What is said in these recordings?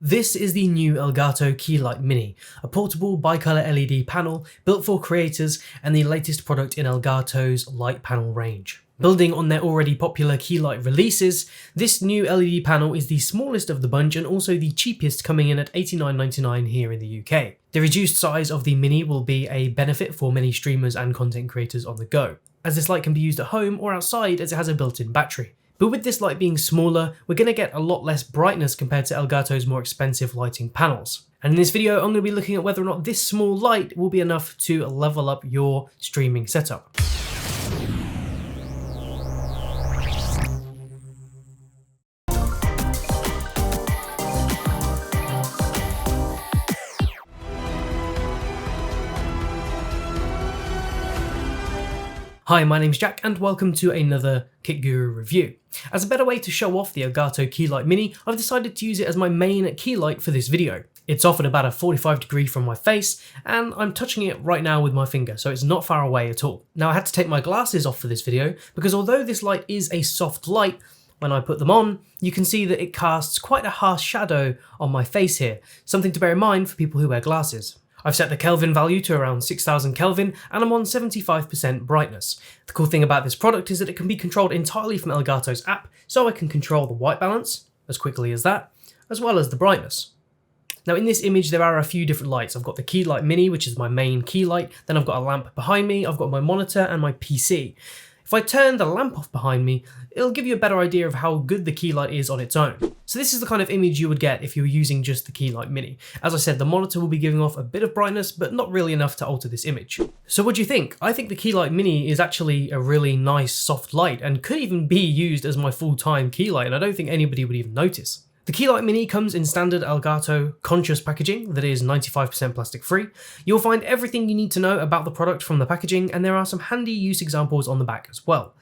This is the new Elgato Key Light Mini, a portable bicolor LED panel built for creators and the latest product in Elgato's light panel range. Building on their already popular key light releases, this new LED panel is the smallest of the bunch and also the cheapest, coming in at $89.99 here in the UK. The reduced size of the Mini will be a benefit for many streamers and content creators on the go, as this light can be used at home or outside as it has a built-in battery. But with this light being smaller, we're going to get a lot less brightness compared to Elgato's more expensive lighting panels. And in this video, I'm going to be looking at whether or not this small light will be enough to level up your streaming setup. Hi, my name's Jack and welcome to another Kit Guru review. As a better way to show off the Elgato Key Light Mini, I've decided to use it as my main key light for this video. It's off at about a 45° from my face, and I'm touching it right now with my finger, so it's not far away at all. Now I had to take my glasses off for this video, because although this light is a soft light, when I put them on, you can see that it casts quite a harsh shadow on my face here, something to bear in mind for people who wear glasses. I've set the Kelvin value to around 6000 Kelvin and I'm on 75% brightness. The cool thing about this product is that it can be controlled entirely from Elgato's app, so I can control the white balance as quickly as that, as well as the brightness. Now in this image there are a few different lights. I've got the Key Light Mini, which is my main key light, then I've got a lamp behind me, I've got my monitor and my PC. If I turn the lamp off behind me, it'll give you a better idea of how good the key light is on its own. So this is the kind of image you would get if you were using just the Key Light Mini. As I said, the monitor will be giving off a bit of brightness, but not really enough to alter this image. So what do you think? I think the Key Light Mini is actually a really nice soft light and could even be used as my full-time key light, and I don't think anybody would even notice. The Key Light Mini comes in standard Elgato conscious packaging that is 95% plastic free. You'll find everything you need to know about the product from the packaging, and there are some handy use examples on the back as well.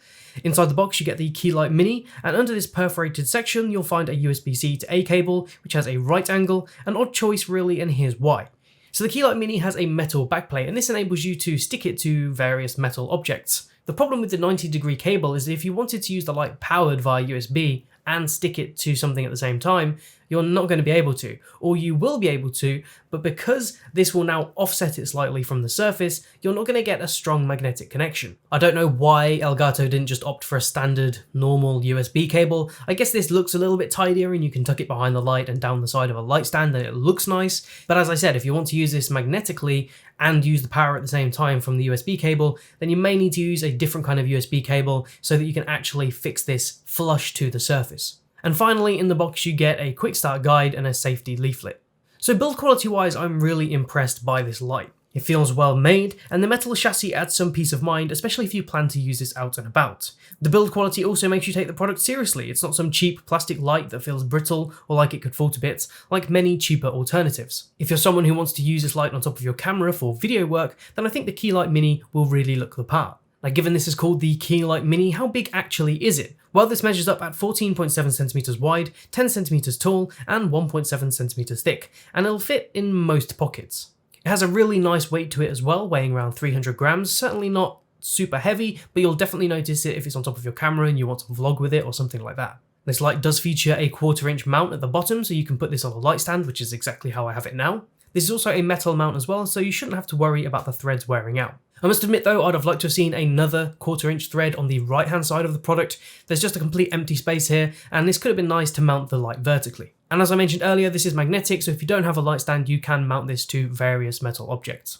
Inside the box you get the Key Light Mini, and under this perforated section you'll find a USB-C to A cable, which has a right angle, an odd choice really, and here's why. So the Key Light Mini has a metal backplate, and this enables you to stick it to various metal objects. The problem with the 90° cable is that if you wanted to use the light powered via USB and stick it to something at the same time, you're not going to be able to, or you will be able to, but because this will now offset it slightly from the surface, you're not going to get a strong magnetic connection. I don't know why Elgato didn't just opt for a standard normal USB cable. I guess this looks a little bit tidier and you can tuck it behind the light and down the side of a light stand and it looks nice, but as I said, if you want to use this magnetically and use the power at the same time from the USB cable, then you may need to use a different kind of USB cable so that you can actually fix this flush to the surface. And finally, in the box you get a quick start guide and a safety leaflet. So build quality wise, I'm really impressed by this light. It feels well made, and the metal chassis adds some peace of mind, especially if you plan to use this out and about. The build quality also makes you take the product seriously. It's not some cheap plastic light that feels brittle or like it could fall to bits, like many cheaper alternatives. If you're someone who wants to use this light on top of your camera for video work, then I think the Key Light Mini will really look the part. Now given this is called the Key Light Mini, how big actually is it? Well, this measures up at 14.7cm wide, 10cm tall, and 1.7cm thick, and it'll fit in most pockets. It has a really nice weight to it as well, weighing around 300 grams, certainly not super heavy, but you'll definitely notice it if it's on top of your camera and you want to vlog with it or something like that. This light does feature a 1/4" mount at the bottom, so you can put this on a light stand, which is exactly how I have it now. This is also a metal mount as well, so you shouldn't have to worry about the threads wearing out. I must admit though, I'd have liked to have seen another 1/4" thread on the right hand side of the product. There's just a complete empty space here, and this could have been nice to mount the light vertically. And as I mentioned earlier, this is magnetic, so if you don't have a light stand, you can mount this to various metal objects.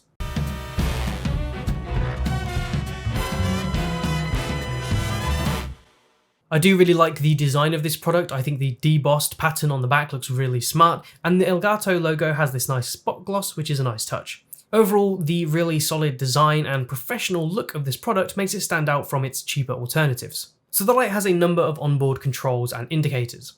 I do really like the design of this product. I think the debossed pattern on the back looks really smart, and the Elgato logo has this nice spot gloss, which is a nice touch. Overall, the really solid design and professional look of this product makes it stand out from its cheaper alternatives. So the light has a number of onboard controls and indicators.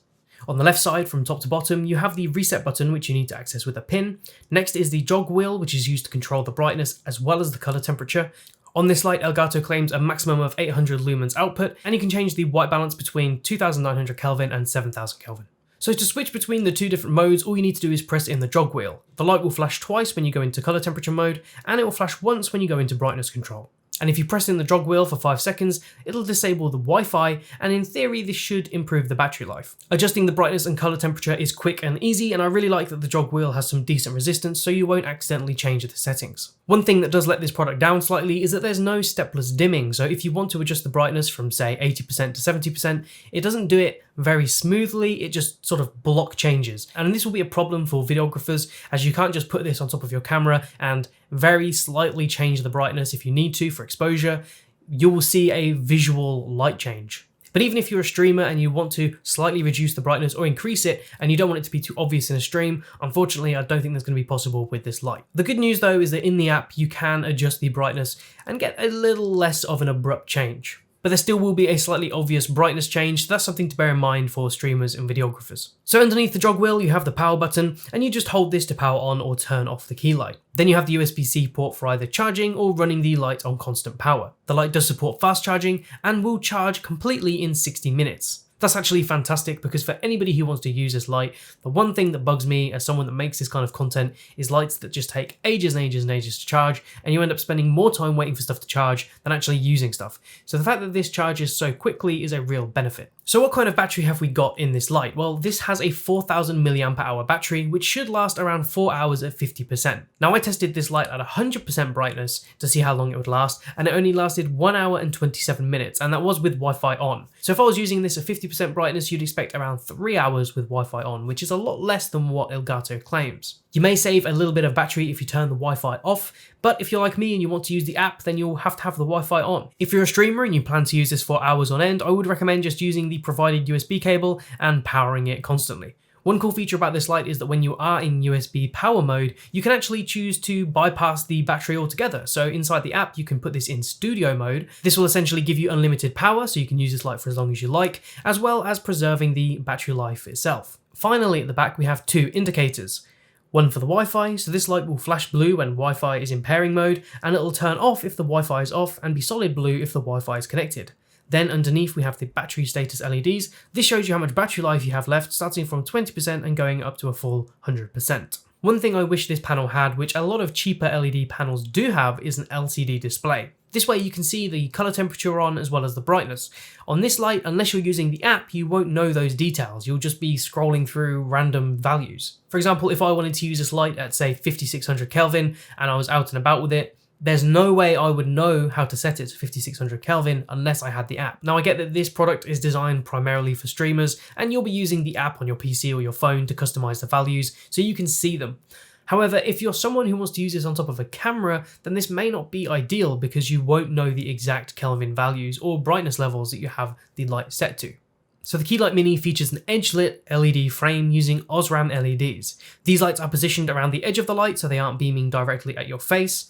On the left side, from top to bottom, you have the reset button, which you need to access with a pin. Next is the jog wheel, which is used to control the brightness as well as the color temperature. On this light, Elgato claims a maximum of 800 lumens output, and you can change the white balance between 2900 Kelvin and 7000 Kelvin. So to switch between the two different modes, all you need to do is press in the jog wheel. The light will flash twice when you go into color temperature mode, and it will flash once when you go into brightness control. And if you press in the jog wheel for 5 seconds, it'll disable the Wi-Fi, and in theory this should improve the battery life. Adjusting the brightness and color temperature is quick and easy, and I really like that the jog wheel has some decent resistance so you won't accidentally change the settings. One thing that does let this product down slightly is that there's no stepless dimming, so if you want to adjust the brightness from say 80% to 70%, it doesn't do it very smoothly, it just sort of block changes. And this will be a problem for videographers, as you can't just put this on top of your camera and very slightly change the brightness if you need to for exposure. You will see a visual light change. But even if you're a streamer and you want to slightly reduce the brightness or increase it, and you don't want it to be too obvious in a stream, unfortunately I don't think that's going to be possible with this light. The good news though is that in the app you can adjust the brightness and get a little less of an abrupt change. But there still will be a slightly obvious brightness change, so that's something to bear in mind for streamers and videographers. So underneath the jog wheel you have the power button, and you just hold this to power on or turn off the key light. Then you have the USB-C port for either charging or running the light on constant power. The light does support fast charging and will charge completely in 60 minutes. That's actually fantastic, because for anybody who wants to use this light, the one thing that bugs me as someone that makes this kind of content is lights that just take ages and ages and ages to charge, and you end up spending more time waiting for stuff to charge than actually using stuff. So the fact that this charges so quickly is a real benefit. So what kind of battery have we got in this light? Well, this has a 4000 mAh battery, which should last around 4 hours at 50%. Now I tested this light at 100% brightness to see how long it would last, and it only lasted 1 hour and 27 minutes, and that was with Wi-Fi on. So if I was using this at 50% brightness, you'd expect around 3 hours with Wi-Fi on, which is a lot less than what Elgato claims. You may save a little bit of battery if you turn the Wi-Fi off, but if you're like me and you want to use the app, then you'll have to have the Wi-Fi on. If you're a streamer and you plan to use this for hours on end, I would recommend just using the provided USB cable and powering it constantly. One cool feature about this light is that when you are in USB power mode, you can actually choose to bypass the battery altogether. So inside the app, you can put this in studio mode. This will essentially give you unlimited power, so you can use this light for as long as you like, as well as preserving the battery life itself. Finally, at the back, we have 2 indicators. One for the Wi-Fi, so this light will flash blue when Wi-Fi is in pairing mode, and it'll turn off if the Wi-Fi is off and be solid blue if the Wi-Fi is connected. Then underneath we have the battery status LEDs. This shows you how much battery life you have left, starting from 20% and going up to a full 100%. One thing I wish this panel had, which a lot of cheaper LED panels do have, is an LCD display. This way you can see the color temperature on as well as the brightness. On this light, unless you're using the app, you won't know those details. You'll just be scrolling through random values. For example, if I wanted to use this light at say 5600 Kelvin and I was out and about with it, there's no way I would know how to set it to 5600 Kelvin unless I had the app. Now I get that this product is designed primarily for streamers, and you'll be using the app on your PC or your phone to customize the values so you can see them. However, if you're someone who wants to use this on top of a camera, then this may not be ideal because you won't know the exact Kelvin values or brightness levels that you have the light set to. So the Key Light Mini features an edge-lit LED frame using OSRAM LEDs. These lights are positioned around the edge of the light so they aren't beaming directly at your face,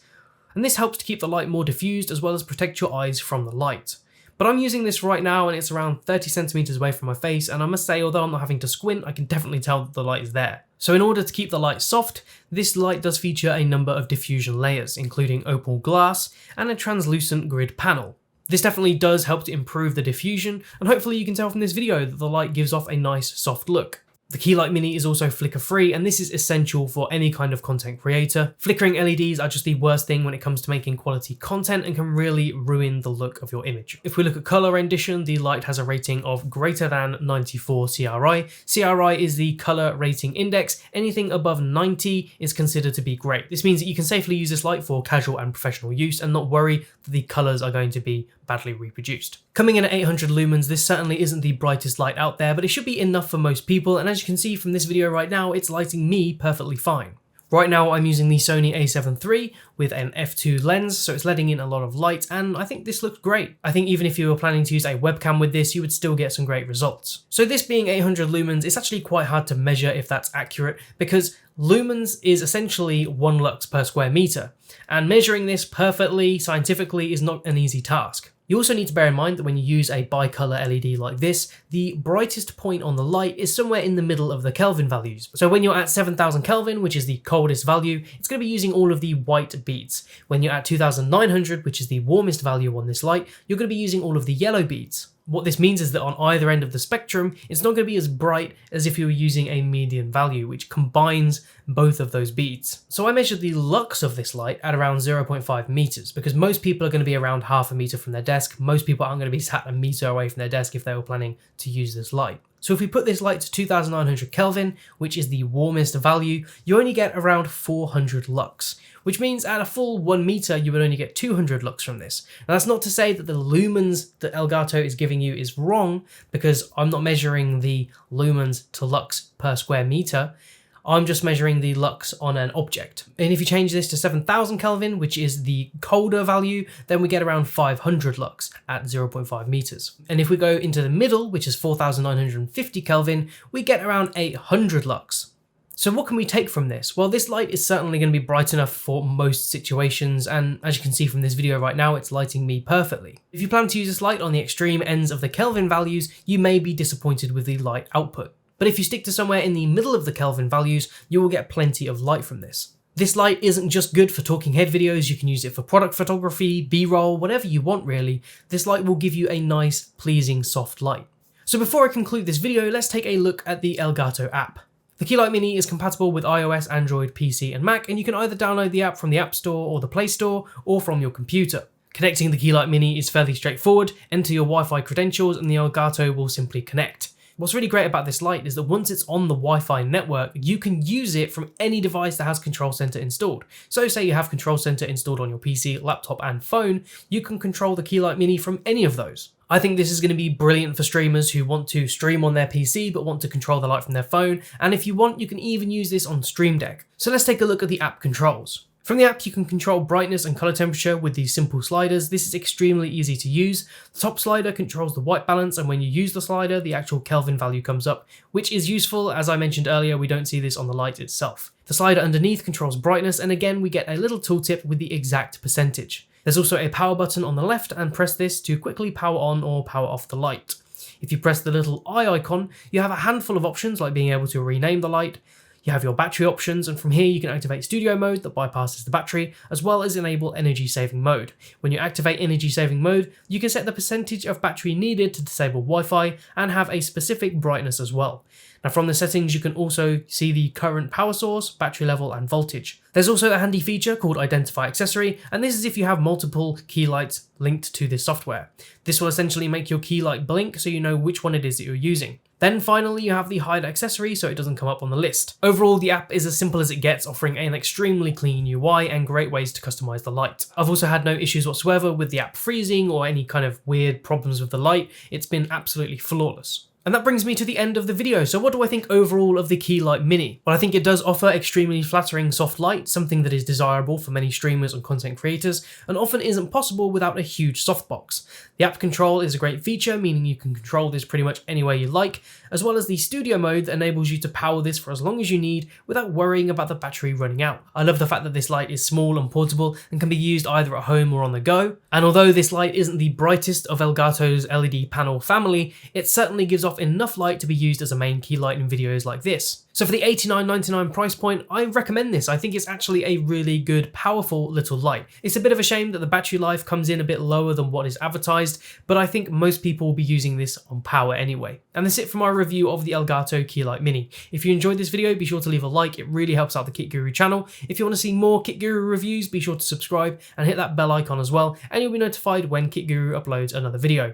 and this helps to keep the light more diffused as well as protect your eyes from the light. But I'm using this right now and it's around 30 centimeters away from my face, and I must say, although I'm not having to squint, I can definitely tell that the light is there. So in order to keep the light soft, this light does feature a number of diffusion layers, including opal glass and a translucent grid panel. This definitely does help to improve the diffusion, and hopefully you can tell from this video that the light gives off a nice soft look. The Key Light Mini is also flicker free, and this is essential for any kind of content creator. Flickering LEDs are just the worst thing when it comes to making quality content and can really ruin the look of your image. If we look at color rendition, the light has a rating of greater than 94 CRI. CRI is the color rating index. Anything above 90 is considered to be great. This means that you can safely use this light for casual and professional use and not worry that the colors are going to be badly reproduced. Coming in at 800 lumens, this certainly isn't the brightest light out there, but it should be enough for most people, and as you can see from this video right now, it's lighting me perfectly fine. Right now I'm using the Sony a7 III with an f2 lens, so it's letting in a lot of light, and I think this looks great. I think even if you were planning to use a webcam with this, you would still get some great results. So this being 800 lumens, it's actually quite hard to measure if that's accurate, because lumens is essentially 1 lux per square meter, and measuring this perfectly, scientifically, is not an easy task. You also need to bear in mind that when you use a bicolor LED like this, the brightest point on the light is somewhere in the middle of the Kelvin values. So when you're at 7000 Kelvin, which is the coldest value, it's going to be using all of the white beads. When you're at 2900, which is the warmest value on this light, you're going to be using all of the yellow beads. What this means is that on either end of the spectrum, it's not going to be as bright as if you were using a median value, which combines both of those beats. So I measured the lux of this light at around 0.5 meters, because most people are going to be around half a meter from their desk. Most people aren't going to be sat a meter away from their desk if they were planning to use this light. So if we put this light to 2900 Kelvin, which is the warmest value, you only get around 400 lux, which means at a full 1 meter, you would only get 200 lux from this. Now that's not to say that the lumens that Elgato is giving you is wrong, because I'm not measuring the lumens to lux per square meter. I'm just measuring the lux on an object. And if you change this to 7000 Kelvin, which is the colder value, then we get around 500 lux at 0.5 meters. And if we go into the middle, which is 4950 Kelvin, we get around 800 lux. So what can we take from this? Well, this light is certainly going to be bright enough for most situations, and as you can see from this video right now, it's lighting me perfectly. If you plan to use this light on the extreme ends of the Kelvin values, you may be disappointed with the light output. But if you stick to somewhere in the middle of the Kelvin values, you will get plenty of light from this. This light isn't just good for talking head videos, you can use it for product photography, B-roll, whatever you want really. This light will give you a nice, pleasing, soft light. So before I conclude this video, let's take a look at the Elgato app. The Key Light Mini is compatible with iOS, Android, PC and Mac, and you can either download the app from the App Store or the Play Store, or from your computer. Connecting the Key Light Mini is fairly straightforward. Enter your Wi-Fi credentials and the Elgato will simply connect. What's really great about this light is that once it's on the Wi-Fi network, you can use it from any device that has Control Center installed. So say you have Control Center installed on your PC, laptop and phone, you can control the Key Light Mini from any of those. I think this is going to be brilliant for streamers who want to stream on their PC but want to control the light from their phone, and if you want, you can even use this on Stream Deck. So let's take a look at the app controls. From the app, you can control brightness and color temperature with these simple sliders. This is extremely easy to use. The top slider controls the white balance, and when you use the slider, the actual Kelvin value comes up, which is useful. As I mentioned earlier, we don't see this on the light itself. The slider underneath controls brightness, and again, we get a little tooltip with the exact percentage. There's also a power button on the left, and press this to quickly power on or power off the light. If you press the little eye icon, you have a handful of options like being able to rename the light. You have your battery options, and from here you can activate studio mode that bypasses the battery, as well as enable energy saving mode. When you activate energy saving mode, you can set the percentage of battery needed to disable Wi-Fi and have a specific brightness as well. Now from the settings, you can also see the current power source, battery level and voltage. There's also a handy feature called Identify Accessory, and this is if you have multiple key lights linked to this software. This will essentially make your key light blink so you know which one it is that you're using. Then finally, you have the hide accessory so it doesn't come up on the list. Overall, the app is as simple as it gets, offering an extremely clean UI and great ways to customize the light. I've also had no issues whatsoever with the app freezing or any kind of weird problems with the light. It's been absolutely flawless. And that brings me to the end of the video. So what do I think overall of the Key Light Mini? Well, I think it does offer extremely flattering soft light, something that is desirable for many streamers and content creators, and often isn't possible without a huge softbox. The app control is a great feature, meaning you can control this pretty much any way you like, as well as the studio mode that enables you to power this for as long as you need without worrying about the battery running out. I love the fact that this light is small and portable and can be used either at home or on the go. And although this light isn't the brightest of Elgato's LED panel family, it certainly gives off enough light to be used as a main key light in videos like this. So for the $89.99 price point, I recommend this. I think it's actually a really good, powerful little light. It's a bit of a shame that the battery life comes in a bit lower than what is advertised, but I think most people will be using this on power anyway. And that's it for my review of the Elgato Key Light Mini. If you enjoyed this video, be sure to leave a like. It really helps out the Kit Guru channel. If you want to see more Kit Guru reviews, be sure to subscribe and hit that bell icon as well, and you'll be notified when Kit Guru uploads another video.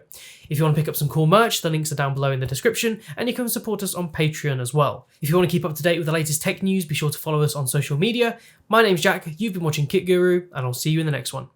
If you want to pick up some cool merch, the links are down below in the description, and you can support us on Patreon as well. If you want to keep up to date with the latest tech news, be sure to follow us on social media. My name's Jack, you've been watching Kit Guru, and I'll see you in the next one.